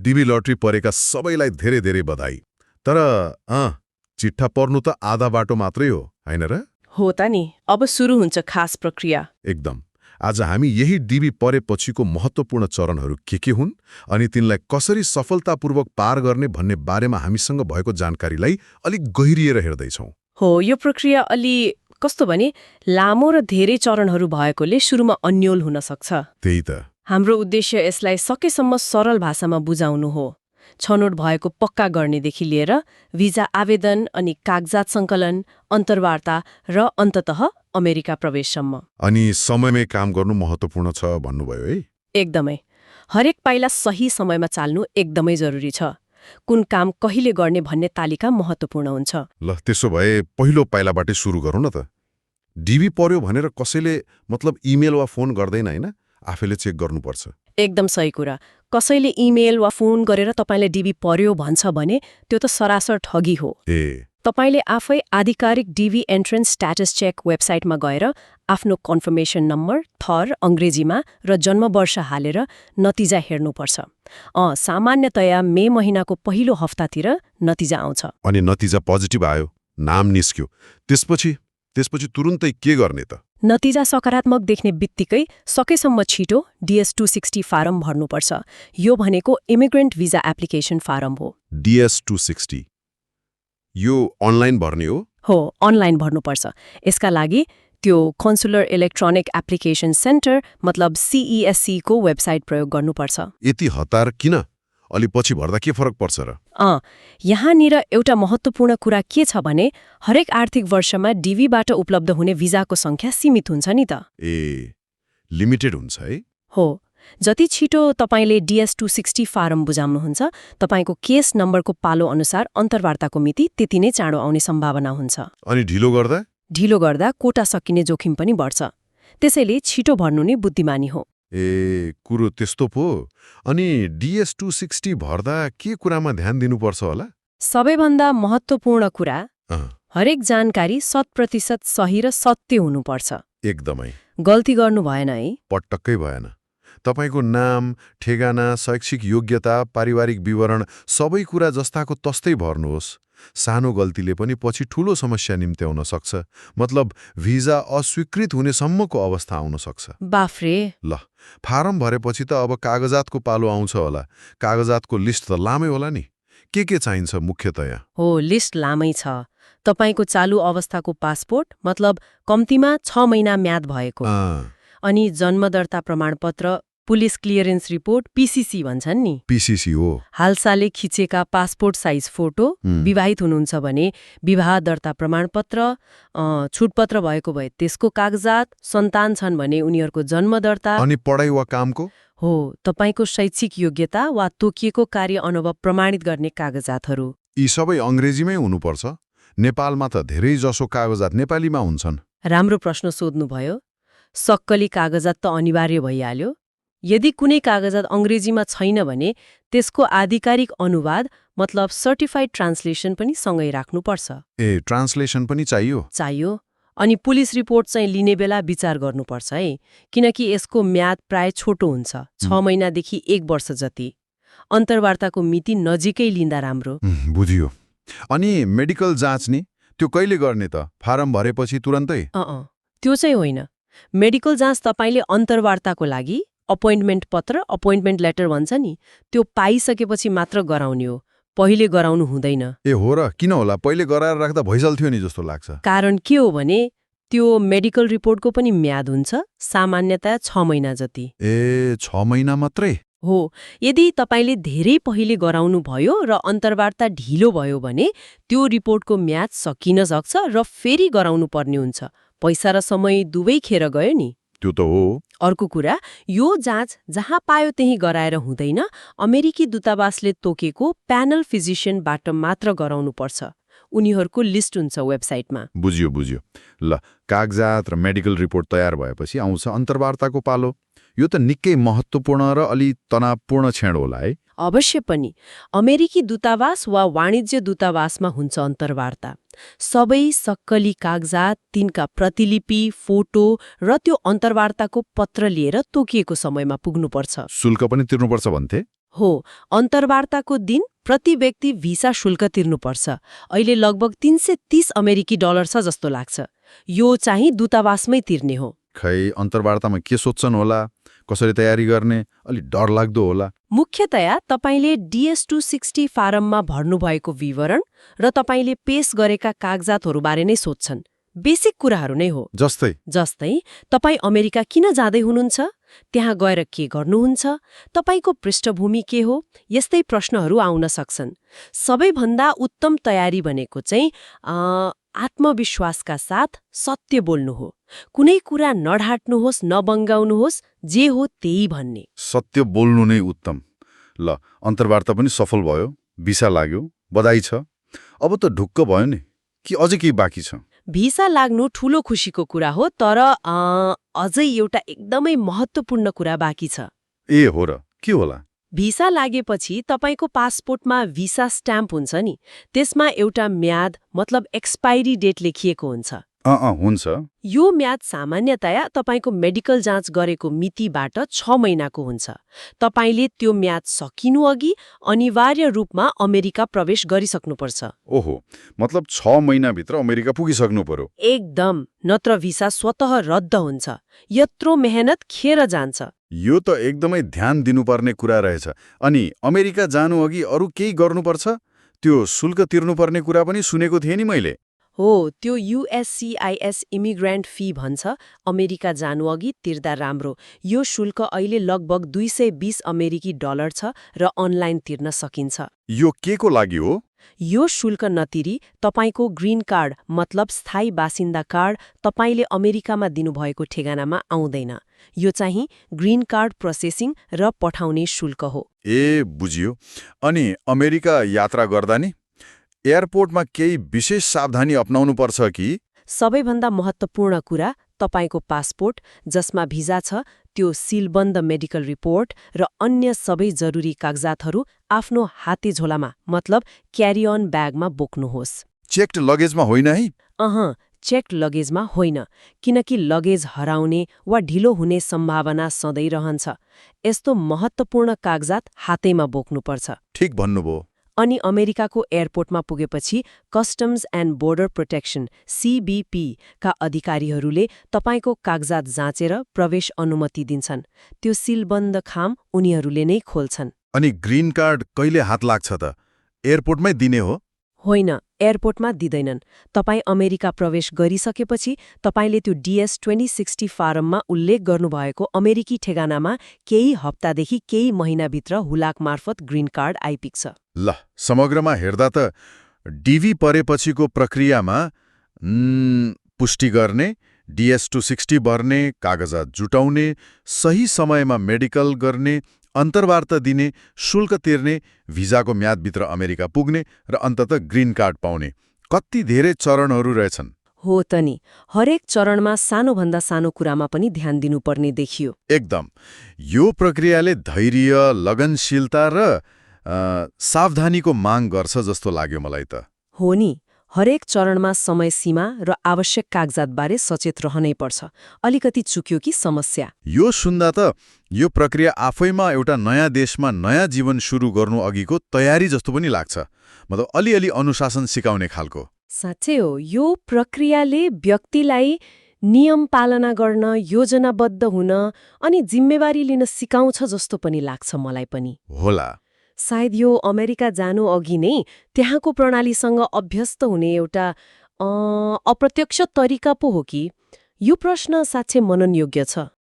DB lottery परेका सबैलाई धेरै धेरै बधाई। तर चिट्ठा पर्नु त आधा बाटो मात्रै हो, हैन र? हो त नि, अब सुरु हुन्छ खास प्रक्रिया। एकदम। आज हामी यही डिबी परेपछिको महत्त्वपूर्ण चरणहरू के हुन् अनि तिनलाई कसरी सफलतापूर्वक पार गर्ने भन्ने बारेमा हामीसँग भएको जानकारीलाई अलिक गहिरिएर हेर्दैछौँ। हो, यो प्रक्रिया अलि कस्तो भने लामो र धेरै चरणहरू भएकोले सुरुमा अन्योल हुन सक्छ। त्यही त। हाम्रो उद्देश्य यसलाई सकेसम्म सरल भाषामा बुझाउनु हो। छनौट भएको पक्का गर्नेदेखि लिएर भिजा आवेदन अनि कागजात सङ्कलन, अन्तर्वार्ता र अन्ततः अमेरिका प्रवेशसम्म। अनि समयमै काम गर्नु महत्त्वपूर्ण छ भन्नुभयो है? एकदमै। हरेक पाइला सही समयमा चाल्नु एकदमै जरुरी छ। कुन काम कहिले गर्ने भन्ने तालिका महत्त्वपूर्ण हुन्छ। ल त्यसो भए पहिलो पाइलाबाटै सुरु गरौँ न त। डिबी पर्यो भनेर कसैले मतलब इमेल वा फोन गर्दैन हैन? आफैले चेक गर्नुपर्छ। एकदम सही कुरा। कसैले इमेल वा फोन गरेर तपाईले डिबी पर्यो भन्छ भने त्यो त सरासर ठगी हो। तपाईले आफै आधिकारिक डिबी एन्ट्रेन्स स्ट्याटस चेक वेबसाइटमा गएर आफ्नो कन्फर्मेसन नम्बर, थर अङ्ग्रेजीमा र जन्मवर्ष हालेर नतिजा हेर्नुपर्छ। सामान्यतया मे महिनाको पहिलो हप्तातिर नतिजा आउँछ। अनि नतिजा पोजिटिभ आयो, नाम निस्क्यो, त्यसपछि तुरुन्तै के गर्ने त? नतिजा सकारात्मक देख्ने बित्तिकै सकेसम्म छिटो DS-260 फारम भर्नुपर्छ। यो भनेको इमिग्रेन्ट भिजा एप्लिकेसन फारम हो। DS-260 यो अनलाइन भर्ने हो? हो, अनलाइन भर्नुपर्छ। यसका लागि त्यो कन्सुलर इलेक्ट्रोनिक एप्लिकेसन सेन्टर मतलब CESC को वेबसाइट प्रयोग गर्नुपर्छ। यति हतार किन? अलि पछि भर्दा के फरक पर्छ र? यहाँनिर एउटा महत्त्वपूर्ण कुरा के छ भने हरेक आर्थिक वर्षमा डिबीबाट उपलब्ध हुने भिजाको संख्या सीमित हुन्छ नि त। लिमिटेड हुन्छ है? हो। जति छिटो तपाईले DS-260 फारम बुझाउनुहुन्छ, तपाईको केस नम्बरको पालो अनुसार अन्तर्वार्ताको मिति त्यति नै चाँडो आउने सम्भावना हुन्छ। अनि ढिलो गर्दा? ढिलो गर्दा कोटा सकिने जोखिम पनि बढ्छ। त्यसैले छिटो भर्नु नै बुद्धिमानी हो। कुरो त्यस्तो पो। अनि DS-260 भर्दा के कुरामा ध्यान दिनुपर्छ होला? सबैभन्दा महत्त्वपूर्ण कुरा हरेक जानकारी 100% सही र सत्य हुनुपर्छ। एकदमै। गल्ती गर्नु भएन है? पटक्कै भएन। तपाईको नाम, ठेगाना, शैक्षिक योग्यता, पारिवारिक विवरण सबै कुरा जस्ताको तस्तै भर्नुहोस्। सानो गल्तीले पनि पछि ठूलो समस्या निम्त्याउन सक्छ। मतलब भिजा अस्वीकृत हुनेसम्मको अवस्था आउन सक्छ। बाफ्रे। ल, फारम भरेपछि त अब कागजातको पालो आउँछ होला। कागजातको लिस्ट त लामै होला नि। के चाहिन्छ मुख्यतया? हो, लिस्ट लामै छ। तपाईको चालु अवस्थाको पासपोर्ट मतलब कम्तीमा 6 महिना म्याद भएको। अनि जन्मदर्ता प्रमाणपत्र, पुलिस क्लियरेन्स रिपोर्ट, PCC भन्छन् नि। PCC हो। हालसालै खिचेका पासपोर्ट साइज फोटो, विवाहित हुनुहुन्छ भने विवाह दर्ता प्रमाणपत्र, छुटपत्र भएको भए त्यसको कागजात, सन्तान छन् भने उनीहरूको जन्मदर्ता। अनि पढाइ वा कामको? हो, तपाईको शैक्षिक योग्यता वा तोकिएको कार्य अनुभव प्रमाणित गर्ने कागजातहरू। यी सबै अङ्ग्रेजीमै हुनुपर्छ? नेपालमा त धेरै जसो कागजात नेपालीमा हुन्छन्। राम्रो प्रश्न सोध्नुभयो। सक्कली कागजात त अनिवार्य भइहाल्यो। यदि कुनै कागजात अङ्ग्रेजीमा छैन भने त्यसको आधिकारिक अनुवाद मतलब सर्टिफाइड ट्रान्सलेसन पनि सँगै राख्नुपर्छ। ट्रान्सलेसन पनि चाहियो? अनि पुलिस रिपोर्ट चाहिँ लिने बेला विचार गर्नुपर्छ है, किनकि यसको म्याद प्राय छोटो हुन्छ, 6 महिनादेखि 1 वर्ष जति। अन्तर्वार्ताको मिति नजिकै लिँदा राम्रो। बुझियो। अनि मेडिकल जाँच नि त्यो कहिले गर्ने त? फारम भरेपछि तुरन्तै? त्यो चाहिँ होइन। मेडिकल जाँच तपाईले अन्तर्वार्ताको लागि अपोइन्टमेन्ट पत्र, अपोइन्टमेन्ट लेटर भन्छ नि, त्यो पाइसकेपछि मात्र गराउने हो। पहिले गराउनु हुँदैन। हो र? किन होला? पहिले गराएर राख्दा भइसल्थ्यो नि जस्तो लाग्छ। कारण के हो भने त्यो मेडिकल रिपोर्टको पनि म्याद हुन्छ, सामान्यतया 6 महिना जति। 6 महिना मात्रै? हो। यदि तपाईले धेरै पहिले गराउनु भयो र अन्तर्वार्ता ढिलो भयो भने त्यो रिपोर्टको म्याद सकिन सक्छ र फेरि गराउनु पर्ने हुन्छ। पैसा र समय दुवै खेर गयो नि। त्यो त हो। अर्को कुरा, यो जाँच जहाँ पायो त्यही गराएर हुँदैन। अमेरिकी दूतावासले तोकेको प्यानल फिजिशियनबाट मात्र गराउनुपर्छ। उनीहरूको लिस्ट हुन्छ वेबसाइटमा। बुझियो। ल, कागजात र मेडिकल रिपोर्ट तयार भएपछि आउँछ अन्तर्वार्ताको पालो। यो त निकै महत्त्वपूर्ण र अलि तनावपूर्ण क्षण होला है? अवश्य पनि। अमेरिकी दूतावास वा वाणिज्य दूतावासमा हुन्छ अन्तर्वार्ता। सबै सक्कली कागजात, तिनका प्रतिलिपि, फोटो र त्यो अन्तर्वार्ताको पत्र लिएर तोकिएको समयमा पुग्नुपर्छ। शुल्क पनि तिर्नुपर्छ भन्थे? हो, अन्तर्वार्ताको दिन प्रति व्यक्ति भिसा शुल्क तिर्नुपर्छ। अहिले लगभग 330 अमेरिकी डलर छ जस्तो लाग्छ। यो चाहिँ दूतावासमै तिर्ने हो। खै अन्तर्वार्तामा के सोध्छन् होला, कसरी तयारी गर्ने, अलि डरलाग्दो होला। मुख्यतया तपाईले DS-260 फारममा भर्नुभएको विवरण र तपाईले पेश गरेका कागजातहरूबारे नै सोध्छन्। बेसिक कुराहरू नै हो। जस्तै तपाई अमेरिका किन जाँदै हुनुहुन्छ, त्यहाँ गएर के गर्नुहुन्छ, तपाईको पृष्ठभूमि के हो, यस्तै प्रश्नहरू आउन सक्छन्। सबैभन्दा उत्तम तयारी भनेको चाहिँ आत्मविश्वासका साथ सत्य बोल्नु हो। कुनै कुरा नढाट्नुहोस्, नबङ्गाउनुहोस्, जे हो त्यही भन्ने। सत्य बोल्नु नै उत्तम। ल, अन्तर्वार्ता पनि सफल भयो, भिसा लाग्यो, बधाई छ। अब त ढुक्क भयो नि, कि अझै केही बाँकी छ? भिसा लाग्नु ठूलो खुशीको कुरा हो, तर अझै एउटा एकदमै महत्त्वपूर्ण कुरा बाँकी छ। ए हो र, के होला? भिसा लागेपछि तपाईको पासपोर्टमा भिसा स्ट्याम्प हुन्छ नि, त्यसमा एउटा म्याद मतलब एक्सपायरी डेट लेखिएको हुन्छ। हुन्छ। यो म्याद सामान्यतया तपाईको मेडिकल जाँच गरेको मितिबाट 6 महिनाको हुन्छ। तपाईले त्यो म्याद सकिनु अघि अनिवार्य रूपमा अमेरिका प्रवेश गरिसक्नुपर्छ। ओहो, मतलब 6 महिनाभित्र अमेरिका पुगिसक्नु पर्यो। एकदम, नत्र भिसा स्वतः रद्द हुन्छ। यत्रो मेहनत खेर जान्छ। यो त एकदमै ध्यान दिनुपर्ने कुरा रहेछ। अनि अमेरिका जानु अघि अरू केही गर्नुपर्छ? त्यो शुल्क तिर्नुपर्ने कुरा पनि सुनेको थिएँ नि मैले। हो, त्यो USCIS इमिग्रेन्ट फी भन्छ। अमेरिका जानु अघि तिर्दा राम्रो। यो शुल्क अहिले लगभग 220 अमेरिकी डलर छ र अनलाइन तिर्न सकिन्छ। यो के को लागि हो? यो शुल्क नतिरी तपाईको ग्रीन कार्ड मतलब स्थायी बासिन्दा कार्ड तपाईले अमेरिकामा दिनुभएको ठेगानामा आउँदैन। यो चाहिँ ग्रीन कार्ड प्रोसेसिङ र पठाउने शुल्क हो। ए, बुझियो। अनि अमेरिका यात्रा गर्दा नि एयरपोर्टमा केही विशेष सावधानी अपनाउनु पर्छ कि? सबैभन्दा महत्त्वपूर्ण कुरा तपाईको पासपोर्ट, जसमा भिजा छ, त्यो सिलबन्द मेडिकल रिपोर्ट र अन्य सबै जरुरी कागजातहरू आफ्नो हाते झोलामा मतलब क्यारी अन ब्यागमा बोक्नुहोस्। चेक्ड लगेजमा होइन है? चेक्ड लगेजमा होइन, किनकि लगेज हराउने वा ढिलो हुने सम्भावना सधैँ रहन्छ। यस्तो महत्त्वपूर्ण कागजात हातैमा बोक्नुपर्छ। ठिक भन्नुभयो। अनि अमेरिकाको एयरपोर्टमा पुगेपछि customs and border protection CBP का अधिकारीहरूले तपाईको कागजात जाँचेर प्रवेश अनुमति दिन्छन्। त्यो सिलबन्द खाम उनीहरूले नै खोल्छन्। अनि ग्रीन कार्ड कहिले हात लाग्छ त? एयरपोर्टमै दिने हो? होइन, एयरपोर्टमा दिँदैनन्। तपाईँ अमेरिका प्रवेश गरिसकेपछि तपाईले त्यो DS-2060 फारममा उल्लेख गर्नुभएको अमेरिकी ठेगानामा केही हप्तादेखि केही महिनाभित्र हुलाक मार्फत ग्रीन कार्ड आइपुग्छ। ल, समग्रमा हेर्दा त DV परेपछिको प्रक्रियामा पुष्टि गर्ने, DS-260 भर्ने, कागजात जुटाउने, सही समयमा मेडिकल गर्ने, अन्तर्वार्ता दिने, शुल्क तिर्ने, भिजाको म्यादभित्र अमेरिका पुग्ने र अन्ततः ग्रीन कार्ड पाउने, कति धेरै चरणहरू रहेछन्। हो त नि, हरेक चरणमा सानोभन्दा सानो कुरामा पनि ध्यान दिनुपर्ने देखियो। एकदम। यो प्रक्रियाले धैर्य, लगनशीलता र सावधानीको माग गर्छ जस्तो लाग्यो मलाई त। हो नि, हरेक चरणमा समय सीमा र आवश्यक कागजातबारे सचेत रहनै पर्छ। अलिकति चुक्यो कि समस्या। यो सुन्दा त यो प्रक्रिया आफैमा एउटा नयाँ देशमा नयाँ जीवन सुरु गर्नु अघिको तयारी जस्तो पनि लाग्छ। मतलब अलिअलि अनुशासन सिकाउने खालको। साँच्चै हो, यो प्रक्रियाले व्यक्तिलाई नियम पालना गर्न, योजनाबद्ध हुन अनि जिम्मेवारी लिन सिकाउँछ जस्तो पनि लाग्छ मलाई पनि। होला। सायद यो अमेरिका जानु अघि नै त्यहाँको प्रणालीसँग अभ्यस्त हुने एउटा अप्रत्यक्ष तरिका पो हो कि? यो प्रश्न साँच्चै मननयोग्य छ।